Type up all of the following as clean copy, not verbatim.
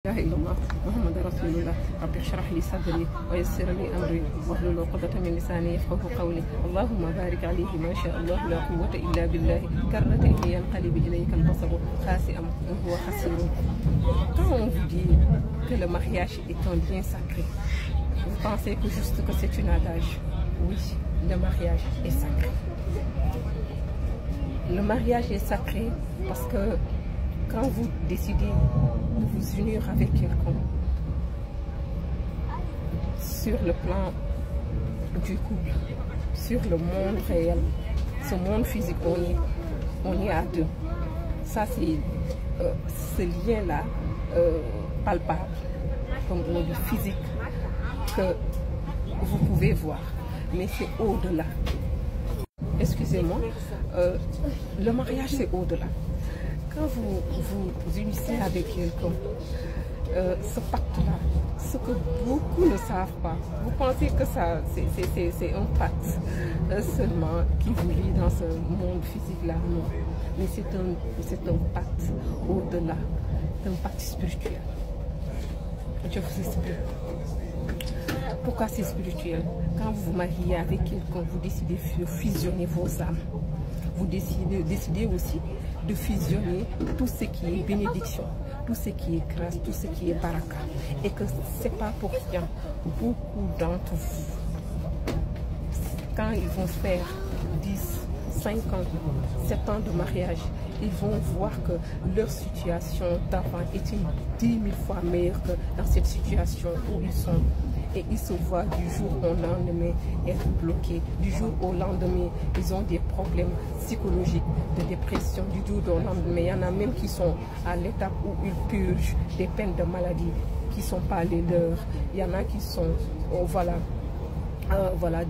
إله إلا الله محمد رسول الله رب اشرح لي صدري ويسر لي أمري واحلل عقدة من لساني يفقهوا قولي اللهم بارك عليه ما شاء الله لا قوة إلا بالله كرة ينقلب إليك البصر خاسئا وهو خسير. Quand on vous dit que le mariage est un bien sacré, vous pensez que juste que c'est une adage? Oui, le mariage est sacré. Le mariage est sacré parce que quand vous décidez de vous unir avec quelqu'un, sur le plan du couple, sur le monde réel, ce monde physique, on est à deux. Ça, c'est ce lien-là palpable, comme on dit physique, que vous pouvez voir. Mais c'est au-delà. Excusez-moi, le mariage, c'est au-delà. Quand vous vous unissez avec quelqu'un, ce pacte-là, ce que beaucoup ne savent pas, vous pensez que c'est un pacte seulement qui vous lie dans ce monde physique-là, non. Mais c'est un pacte au-delà, un pacte spirituel. Je vous explique. Pourquoi c'est spirituel? Quand vous vous mariez avec quelqu'un, vous décidez de fusionner vos âmes. Vous décidez aussi de fusionner tout ce qui est bénédiction, tout ce qui est grâce, tout ce qui est baraka. Et que ce n'est pas pour rien. Beaucoup d'entre vous, quand ils vont faire 10, 5 ans, 7 ans de mariage, ils vont voir que leur situation d'avant était 10 000 fois meilleure que dans cette situation où ils sont. Et ils se voient du jour au lendemain être bloqués. Du jour au lendemain, ils ont des problèmes psychologiques, de dépression. Du jour au lendemain, il y en a même qui sont à l'étape où ils purgent des peines de maladie qui ne sont pas les leurs. Il y en a qui sont,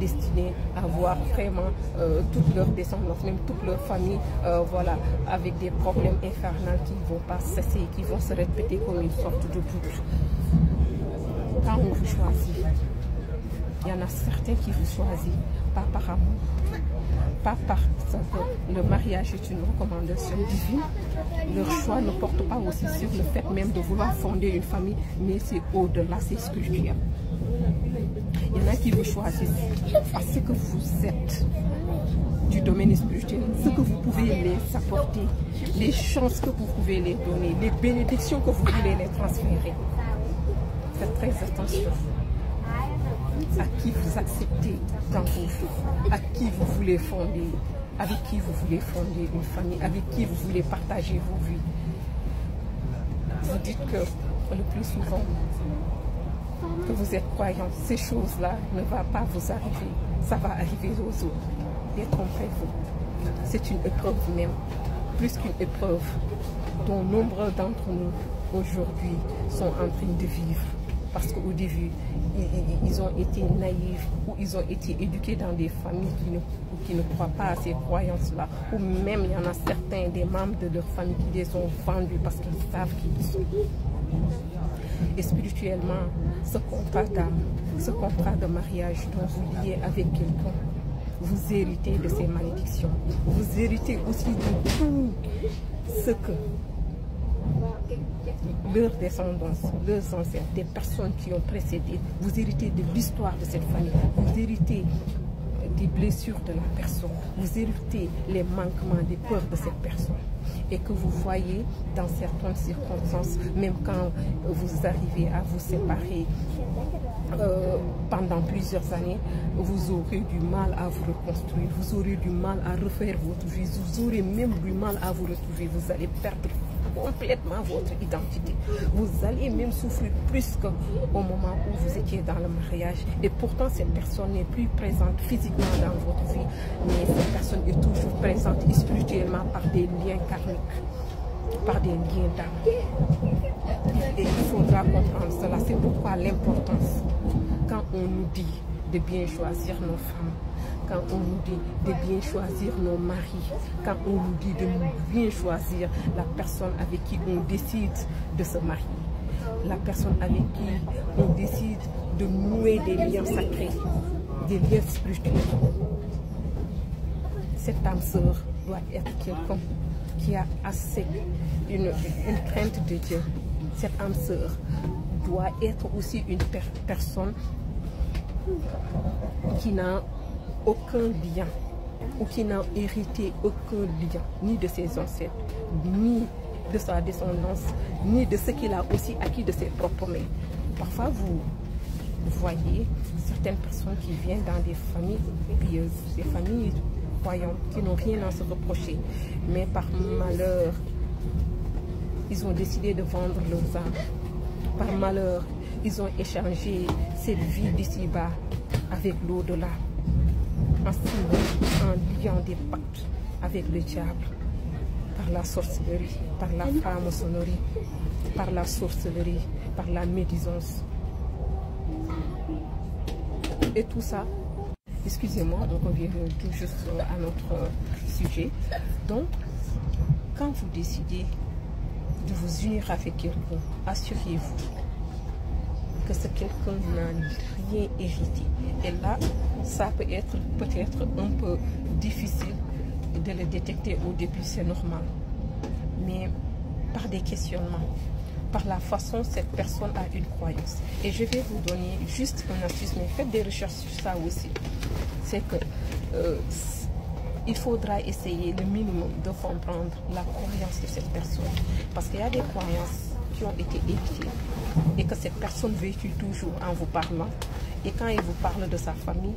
destinés à voir vraiment toute leur descendance, même toute leur famille, avec des problèmes infernaux qui ne vont pas cesser, qui vont se répéter comme une sorte de boucle. Quand on vous choisit, il y en a certains qui vous choisissent, pas par amour, pas parce que le mariage est une recommandation divine. Leur choix ne porte pas aussi sur le fait même de vouloir fonder une famille, mais c'est au-delà, c'est spirituel. Il y en a qui vous choisissent parce que vous êtes du domaine spirituel, ce que vous pouvez les apporter, les chances que vous pouvez les donner, les bénédictions que vous voulez les transférer. Faites très attention à qui vous acceptez dans vos vies, à qui vous voulez fonder, avec qui vous voulez fonder une famille, avec qui vous voulez partager vos vies. Vous dites que le plus souvent que vous êtes croyant, ces choses-là ne vont pas vous arriver, ça va arriver aux autres. Détrompez-vous. C'est une épreuve même, plus qu'une épreuve dont nombreux d'entre nous aujourd'hui sont en train de vivre. Parce qu'au début, ils ont été naïfs ou ils ont été éduqués dans des familles qui ne croient pas à ces croyances-là. Ou même, il y en a certains des membres de leur famille qui les ont vendus parce qu'ils savent qui ils sont. Et spirituellement, ce contrat d'âme, ce contrat de mariage dont vous liez avec quelqu'un, vous héritez de ces malédictions. Vous héritez aussi de tout ce que leur descendance, leurs ancêtres, des personnes qui ont précédé, vous héritez de l'histoire de cette famille, vous héritez des blessures de la personne, vous héritez les manquements, des peurs de cette personne. Et que vous voyez dans certaines circonstances, même quand vous arrivez à vous séparer pendant plusieurs années, vous aurez du mal à vous reconstruire, vous aurez du mal à refaire votre vie, vous aurez même du mal à vous retrouver, vous allez perdre complètement votre identité. Vous allez même souffrir plus qu'au moment où vous étiez dans le mariage. Et pourtant, cette personne n'est plus présente physiquement dans votre vie, mais cette personne est toujours présente spirituellement par des liens karmiques, par des liens d'âme. Et il faudra comprendre cela. C'est pourquoi l'importance, quand on nous dit de bien choisir nos femmes, quand on nous dit de bien choisir nos maris, quand on nous dit de bien choisir la personne avec qui on décide de se marier, la personne avec qui on décide de nouer des liens sacrés, des liens spirituels. Cette âme sœur doit être quelqu'un qui a assez une crainte de Dieu, cette âme sœur doit être aussi une personne qui n'a aucun lien ou qui n'a hérité aucun lien, ni de ses ancêtres, ni de sa descendance, ni de ce qu'il a aussi acquis de ses propres mains. Parfois, vous voyez certaines personnes qui viennent dans des familles pieuses, des familles croyantes, qui n'ont rien à se reprocher, mais par malheur, ils ont décidé de vendre leurs âmes. Par malheur, ils ont échangé cette vie d'ici-bas avec l'au-delà, en liant des pactes avec le diable, par la sorcellerie, par la franc-maçonnerie, par la sorcellerie, par la médisance. Et tout ça, excusez-moi, on revient tout juste à notre sujet. Donc, quand vous décidez de vous unir avec quelqu'un, assurez-vous que ce quelqu'un n'a rien hérité. Et là, ça peut être peut-être un peu difficile de le détecter au début, c'est normal. Mais par des questionnements, par la façon dont cette personne a une croyance. Et je vais vous donner juste une astuce, mais faites des recherches sur ça aussi. C'est que il faudra essayer le minimum de comprendre la croyance de cette personne. Parce qu'il y a des croyances qui ont été héritées et que cette personne véhicule toujours en vous parlant. Et quand il vous parle de sa famille,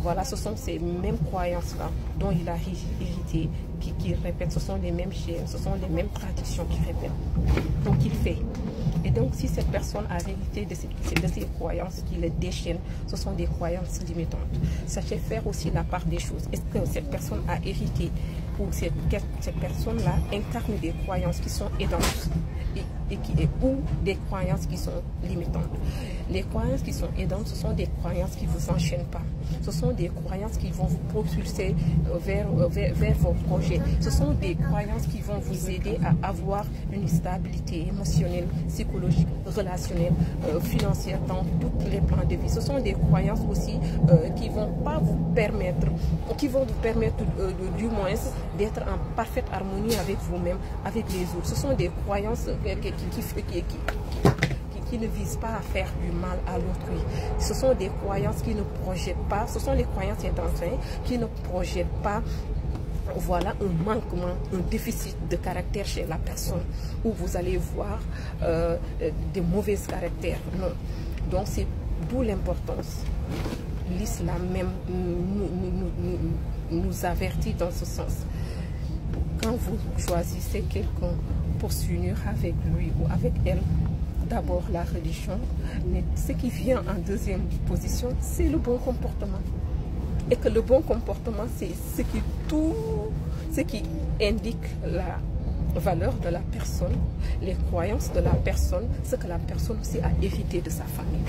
voilà, ce sont ces mêmes croyances-là dont il a hérité, qui répètent. Ce sont les mêmes chaînes, ce sont les mêmes traditions qui répètent. Donc il fait. Et donc si cette personne a hérité de ces croyances qui le déchaînent, ce sont des croyances limitantes. Sachez faire aussi la part des choses. Est-ce que cette personne a hérité ou cette personne-là incarne des croyances qui sont aidantes ou des croyances qui sont limitantes. Les croyances qui sont aidantes, ce sont des croyances qui ne vous enchaînent pas. Ce sont des croyances qui vont vous propulser vers vos projets. Ce sont des croyances qui vont vous aider à avoir une stabilité émotionnelle, psychologique, relationnelle, financière dans tous les plans de vie. Ce sont des croyances aussi qui vont pas vous permettre, du moins d'être en parfaite harmonie avec vous-même, avec les autres. Ce sont des croyances qui ne visent pas à faire du mal à l'autrui. Ce sont des croyances qui ne projettent pas, ce sont les croyances intensives qui ne projettent pas, voilà, un manquement, un déficit de caractère chez la personne, où vous allez voir des mauvais caractères. Non. Donc c'est d'où l'importance. L'islam même nous avertit dans ce sens. Quand vous choisissez quelqu'un pour s'unir avec lui ou avec elle, d'abord la religion, mais ce qui vient en deuxième position, c'est le bon comportement. Et que le bon comportement, c'est ce qui indique la valeur de la personne, les croyances de la personne, ce que la personne aussi a hérité de sa famille.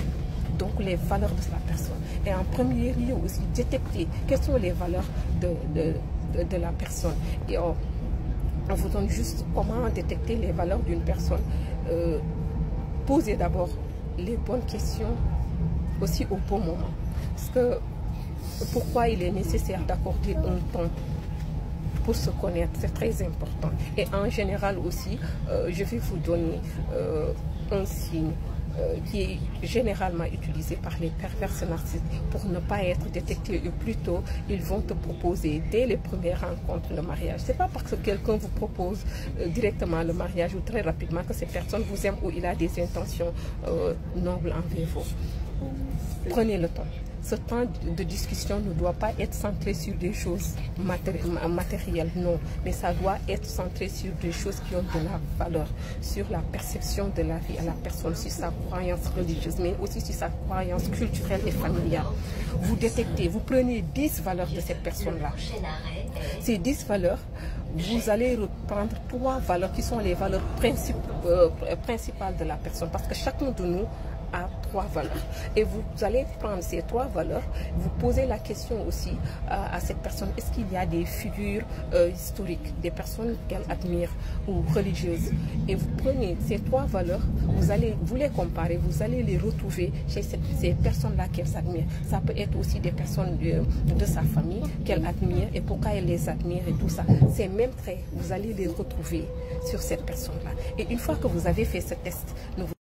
Donc les valeurs de la personne. Et en premier lieu aussi, détecter quelles sont les valeurs de la personne. Et on vous donne juste comment détecter les valeurs d'une personne. Posez d'abord les bonnes questions aussi au bon moment. Parce que pourquoi il est nécessaire d'accorder un temps pour se connaître, c'est très important. Et en général aussi, je vais vous donner un signe qui est généralement utilisé par les pervers narcissiques pour ne pas être détectés. Et plutôt, ils vont te proposer dès les premières rencontres le mariage. C'est pas parce que quelqu'un vous propose directement le mariage ou très rapidement que cette personne vous aime ou il a des intentions nobles envers vous. Prenez le temps. Ce temps de discussion ne doit pas être centré sur des choses matérielles, non. Mais ça doit être centré sur des choses qui ont de la valeur, sur la perception de la vie à la personne, sur sa croyance religieuse, mais aussi sur sa croyance culturelle et familiale. Vous détectez, vous prenez 10 valeurs de cette personne-là. Ces 10 valeurs, vous allez reprendre 3 valeurs qui sont les valeurs principales de la personne. Parce que chacun de nous a 3 valeurs. Et vous allez prendre ces 3 valeurs, vous posez la question aussi à cette personne, est-ce qu'il y a des figures historiques, des personnes qu'elle admire ou religieuses? Et vous prenez ces 3 valeurs, vous les comparez, vous allez les retrouver chez ces personnes-là qu'elle admire. Ça peut être aussi des personnes de sa famille qu'elle admire et pourquoi elle les admire et tout ça. Ces mêmes traits, vous allez les retrouver sur cette personne-là. Et une fois que vous avez fait ce test,